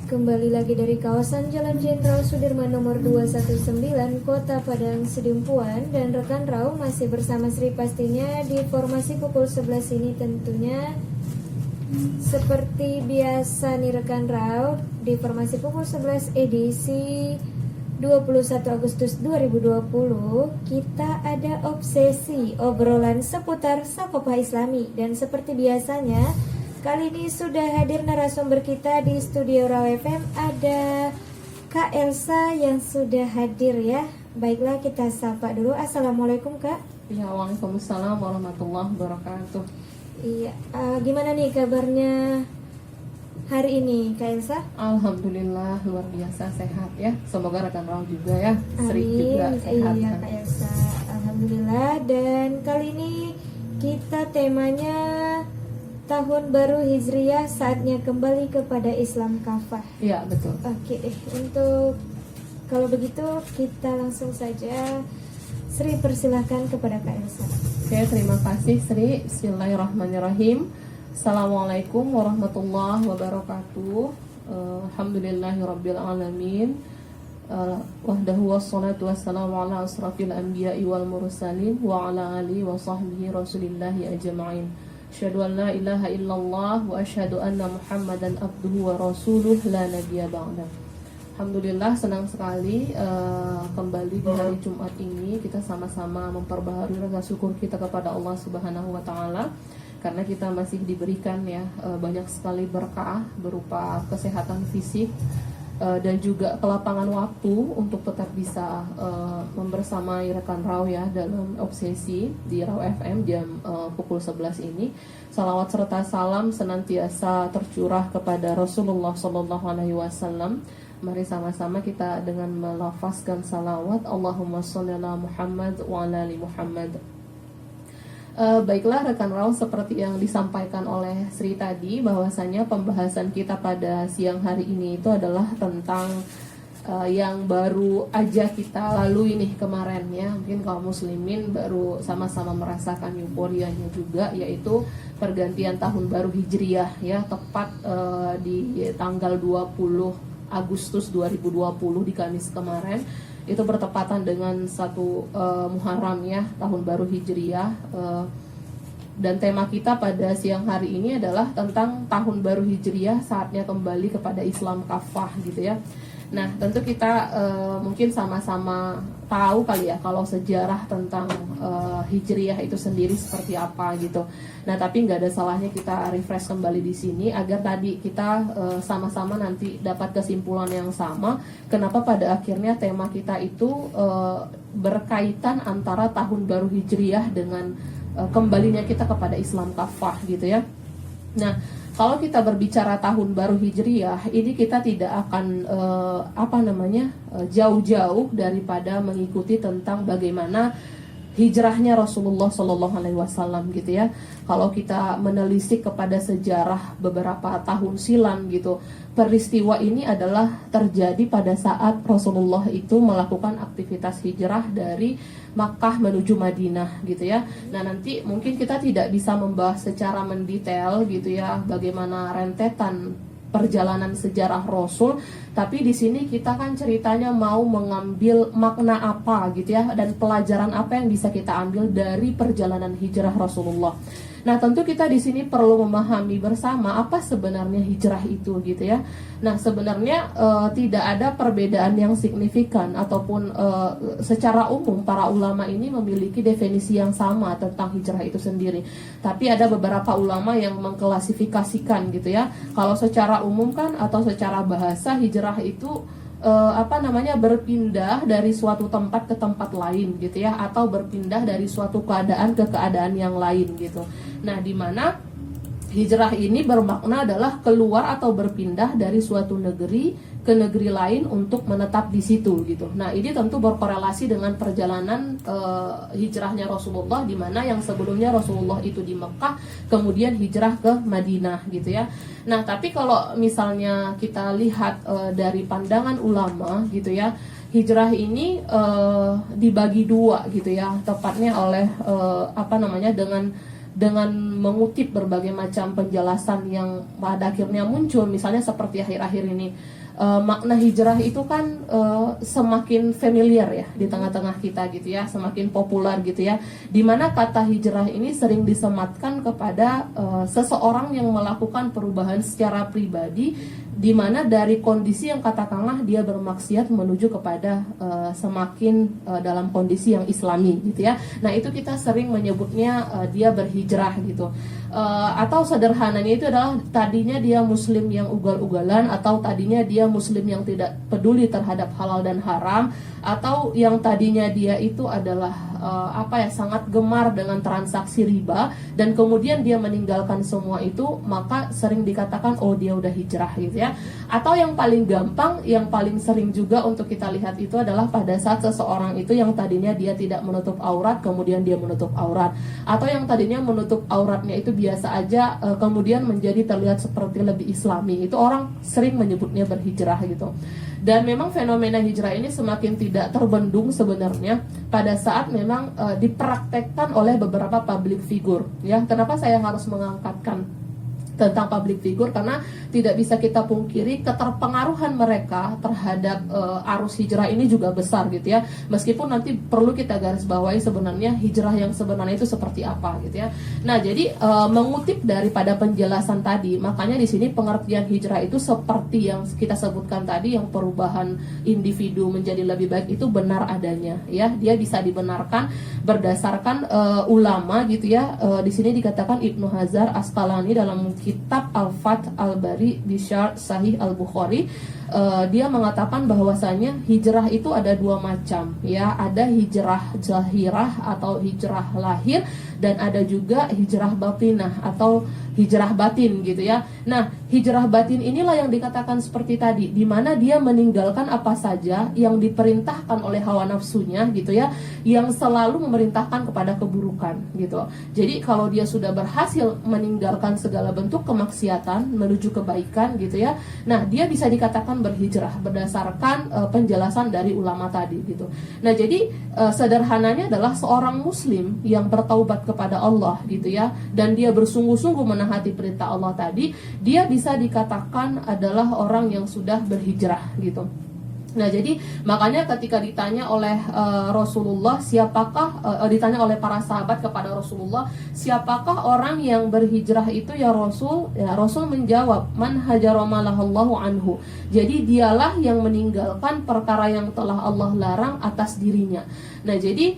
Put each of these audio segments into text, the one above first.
Kembali lagi dari kawasan Jalan Jenderal Sudirman nomor 219 Kota Padang Sidempuan. Dan rekan Rau masih bersama Sri pastinya di formasi pukul 11 ini tentunya. Seperti biasa nih rekan Rau, di formasi pukul 11 edisi 21 Agustus 2020 kita ada obsesi obrolan seputar Sakopa Islami. Dan seperti biasanya kali ini sudah hadir narasumber kita di studio Raw FM. Ada Kak Elsa yang sudah hadir ya. Baiklah, kita sapa dulu. Assalamualaikum Kak. Ya, waalaikumsalam warahmatullahi wabarakatuh. Iya, gimana nih kabarnya hari ini Kak Elsa? Alhamdulillah luar biasa sehat ya. Semoga rekan Raw juga ya. Sri Amin. juga sehat. Iya kan? Kak Elsa, alhamdulillah. Dan kali ini kita temanya Tahun Baru Hijriah, saatnya kembali kepada Islam kafah. Iya, betul. Oke deh, untuk kalau begitu kita langsung saja. Sri persilahkan kepada Kak Elsa. Oke, terima kasih Sri. Bismillahirrahmanirrahim. Assalamualaikum warahmatullahi wabarakatuh. Alhamdulillahirabbil alamin. Wahdahu wassalatu wassalamu ala asrafil anbiya'i wal mursalin wa ala alihi wa sahbihi rasulillahi ajma'in. Asyhadu an la ilaha illallah wa asyhadu anna Muhammadan abduhu wa rasuluh la nabiyya ba'da. Alhamdulillah senang sekali kembali di hari Jumat ini kita sama-sama memperbaharui rasa syukur kita kepada Allah Subhanahu wa taala karena kita masih diberikan ya banyak sekali berkah berupa kesehatan fisik dan juga kelapangan waktu untuk tetap bisa membersamai rekan Raw ya dalam obsesi di Raw FM jam pukul 11 ini. Salawat serta salam senantiasa tercurah kepada Rasulullah SAW. Mari sama-sama kita dengan melafazkan salawat Allahumma sholli ala Muhammad wa ala ali Muhammad. Baiklah rekan Raw, seperti yang disampaikan oleh Sri tadi, bahwasanya pembahasan kita pada siang hari ini itu adalah tentang yang baru aja kita lalui nih kemarin ya. Mungkin kaum muslimin baru sama-sama merasakan euforianya juga, yaitu pergantian tahun baru Hijriah ya, tepat di tanggal 20 Agustus 2020 di Kamis kemarin. Itu bertepatan dengan 1 Muharram ya, tahun baru Hijriah. Dan tema kita pada siang hari ini adalah tentang tahun baru Hijriah, saatnya kembali kepada Islam kafah gitu ya. Nah, tentu kita mungkin sama-sama tahu kali ya kalau sejarah tentang Hijriah itu sendiri seperti apa gitu. Nah, tapi nggak ada salahnya kita refresh kembali di sini agar tadi kita sama-sama nanti dapat kesimpulan yang sama. Kenapa pada akhirnya tema kita itu berkaitan antara tahun baru Hijriah dengan kembalinya kita kepada Islam kafah gitu ya. Nah, kalau kita berbicara tahun baru Hijriah, ini kita tidak akan jauh-jauh daripada mengikuti tentang bagaimana hijrahnya Rasulullah Shallallahu Alaihi Wasallam gitu ya. Kalau kita menelisik kepada sejarah beberapa tahun silam gitu, peristiwa ini adalah terjadi pada saat Rasulullah itu melakukan aktivitas hijrah dari Makkah menuju Madinah gitu ya. Nah, nanti mungkin kita tidak bisa membahas secara mendetail gitu ya bagaimana rentetan perjalanan sejarah Rasul, tapi di sini kita kan ceritanya mau mengambil makna apa gitu ya, dan pelajaran apa yang bisa kita ambil dari perjalanan hijrah Rasulullah. Nah, tentu kita di sini perlu memahami bersama apa sebenarnya hijrah itu gitu ya. Nah, sebenarnya tidak ada perbedaan yang signifikan ataupun secara umum para ulama ini memiliki definisi yang sama tentang hijrah itu sendiri. Tapi ada beberapa ulama yang mengklasifikasikan gitu ya. Kalau secara umum kan atau secara bahasa hijrah itu berpindah dari suatu tempat ke tempat lain gitu ya, atau berpindah dari suatu keadaan ke keadaan yang lain gitu. Nah, di mana hijrah ini bermakna adalah keluar atau berpindah dari suatu negeri ke negeri lain untuk menetap di situ gitu. Nah, ini tentu berkorelasi dengan perjalanan hijrahnya Rasulullah, di mana yang sebelumnya Rasulullah itu di Mekah, kemudian hijrah ke Madinah gitu ya. Nah, tapi kalau misalnya kita lihat dari pandangan ulama gitu ya, hijrah ini dibagi dua gitu ya, tepatnya oleh dengan dengan mengutip berbagai macam penjelasan yang pada akhirnya muncul, misalnya seperti akhir-akhir ini, makna hijrah itu kan semakin familiar ya di tengah-tengah kita gitu ya, semakin populer gitu ya, dimana kata hijrah ini sering disematkan kepada seseorang yang melakukan perubahan secara pribadi, dimana dari kondisi yang katakanlah dia bermaksiat menuju kepada semakin dalam kondisi yang islami gitu ya. Nah itu kita sering menyebutnya dia berhijrah gitu. Atau sederhananya itu adalah tadinya dia muslim yang ugal-ugalan, atau tadinya dia muslim yang tidak peduli terhadap halal dan haram, atau yang tadinya dia itu adalah sangat gemar dengan transaksi riba, dan kemudian dia meninggalkan semua itu, maka sering dikatakan oh dia udah hijrah gitu ya. Atau yang paling gampang, yang paling sering juga untuk kita lihat itu adalah pada saat seseorang itu yang tadinya dia tidak menutup aurat, kemudian dia menutup aurat, atau yang tadinya menutup auratnya itu biasa aja, kemudian menjadi terlihat seperti lebih islami, itu orang sering menyebutnya berhijrah gitu. Dan memang fenomena hijrah ini semakin tidak terbendung sebenarnya pada saat memang dipraktekkan oleh beberapa public figure ya. Kenapa saya harus mengangkatkan tentang public figure? Karena tidak bisa kita pungkiri keterpengaruhan mereka terhadap arus hijrah ini juga besar gitu ya. Meskipun nanti perlu kita garis bawahi sebenarnya hijrah yang sebenarnya itu seperti apa gitu ya. Nah, jadi mengutip daripada penjelasan tadi, makanya di sini pengertian hijrah itu seperti yang kita sebutkan tadi, yang perubahan individu menjadi lebih baik itu benar adanya ya. Dia bisa dibenarkan berdasarkan ulama gitu ya. Di sini dikatakan Ibnu Hajar Asqalani dalam kitab Al-Fath Al-Bari Bisyar Sahih Al-Bukhari, dia mengatakan bahwasanya hijrah itu ada dua macam ya, ada hijrah zahirah atau hijrah lahir, dan ada juga hijrah batinah atau hijrah batin gitu ya. Nah, hijrah batin inilah yang dikatakan seperti tadi, di mana dia meninggalkan apa saja yang diperintahkan oleh hawa nafsunya gitu ya, yang selalu memerintahkan kepada keburukan gitu. Jadi kalau dia sudah berhasil meninggalkan segala bentuk kemaksiatan menuju kebaikan gitu ya, nah dia bisa dikatakan berhijrah berdasarkan penjelasan dari ulama tadi gitu. Nah, jadi sederhananya adalah seorang muslim yang bertaubat kepada Allah gitu ya, dan dia bersungguh-sungguh menaati perintah Allah tadi, dia bisa dikatakan adalah orang yang sudah berhijrah gitu. Nah, jadi makanya ketika ditanya oleh Rasulullah, ditanya oleh para sahabat kepada Rasulullah, siapakah orang yang berhijrah itu ya Rasul? Ya, Rasul menjawab, man hajara ma nahallahu anhu. Jadi dialah yang meninggalkan perkara yang telah Allah larang atas dirinya. Nah, jadi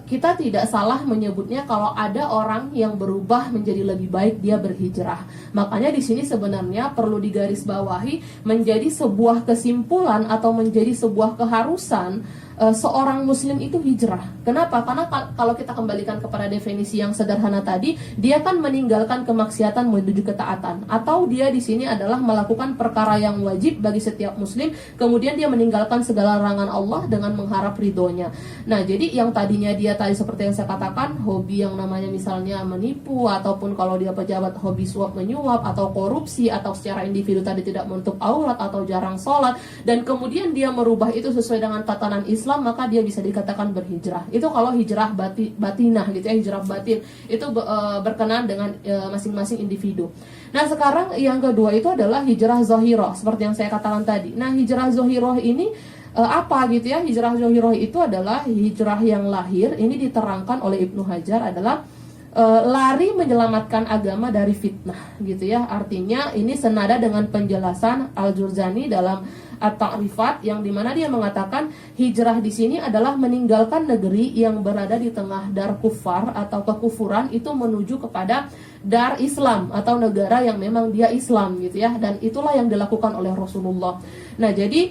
kita tidak salah menyebutnya kalau ada orang yang berubah menjadi lebih baik, dia berhijrah. Makanya di sini sebenarnya perlu digarisbawahi menjadi sebuah kesimpulan atau menjadi sebuah keharusan seorang muslim itu hijrah. Kenapa? Karena kalau kita kembalikan kepada definisi yang sederhana tadi, dia kan meninggalkan kemaksiatan menuju ketaatan, atau dia di sini adalah melakukan perkara yang wajib bagi setiap muslim, kemudian dia meninggalkan segala larangan Allah dengan mengharap ridhonya. Nah, jadi yang tadinya dia tadi seperti yang saya katakan, hobi yang namanya misalnya menipu, ataupun kalau dia pejabat hobi suap menyuap, atau korupsi, atau secara individu tadi tidak menutup aurat atau jarang sholat, dan kemudian dia merubah itu sesuai dengan tatanan Islam, maka dia bisa dikatakan berhijrah. Itu kalau hijrah batinah gitu ya, hijrah batin itu berkenaan dengan masing-masing individu. Nah, sekarang yang kedua itu adalah hijrah zahirah, seperti yang saya katakan tadi. Nah, hijrah zahirah ini apa gitu ya? Hijrah zahirah itu adalah hijrah yang lahir. Ini diterangkan oleh Ibnu Hajar adalah lari menyelamatkan agama dari fitnah gitu ya. Artinya ini senada dengan penjelasan Al-Jurjani dalam At-Ta'rifat, yang dimana dia mengatakan hijrah di sini adalah meninggalkan negeri yang berada di tengah dar kufar atau kekufuran itu menuju kepada dar Islam atau negara yang memang dia Islam gitu ya, dan itulah yang dilakukan oleh Rasulullah. Nah, jadi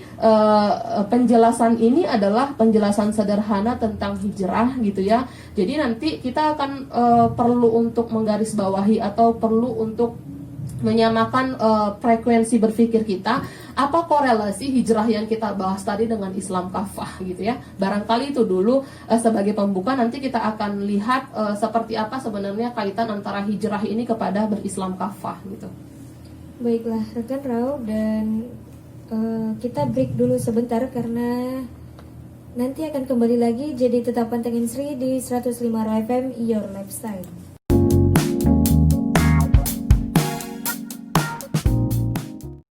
penjelasan ini adalah penjelasan sederhana tentang hijrah gitu ya. Jadi nanti kita akan perlu untuk menggarisbawahi atau perlu untuk menyamakan frekuensi berpikir kita, apa korelasi hijrah yang kita bahas tadi dengan Islam kafah gitu ya. Barangkali itu dulu sebagai pembuka, nanti kita akan lihat seperti apa sebenarnya kaitan antara hijrah ini kepada berislam kafah gitu. Baiklah rekan Rau, dan kita break dulu sebentar karena nanti akan kembali lagi. Jadi tetap pantengin Sri di 105 FM Your Lifestyle.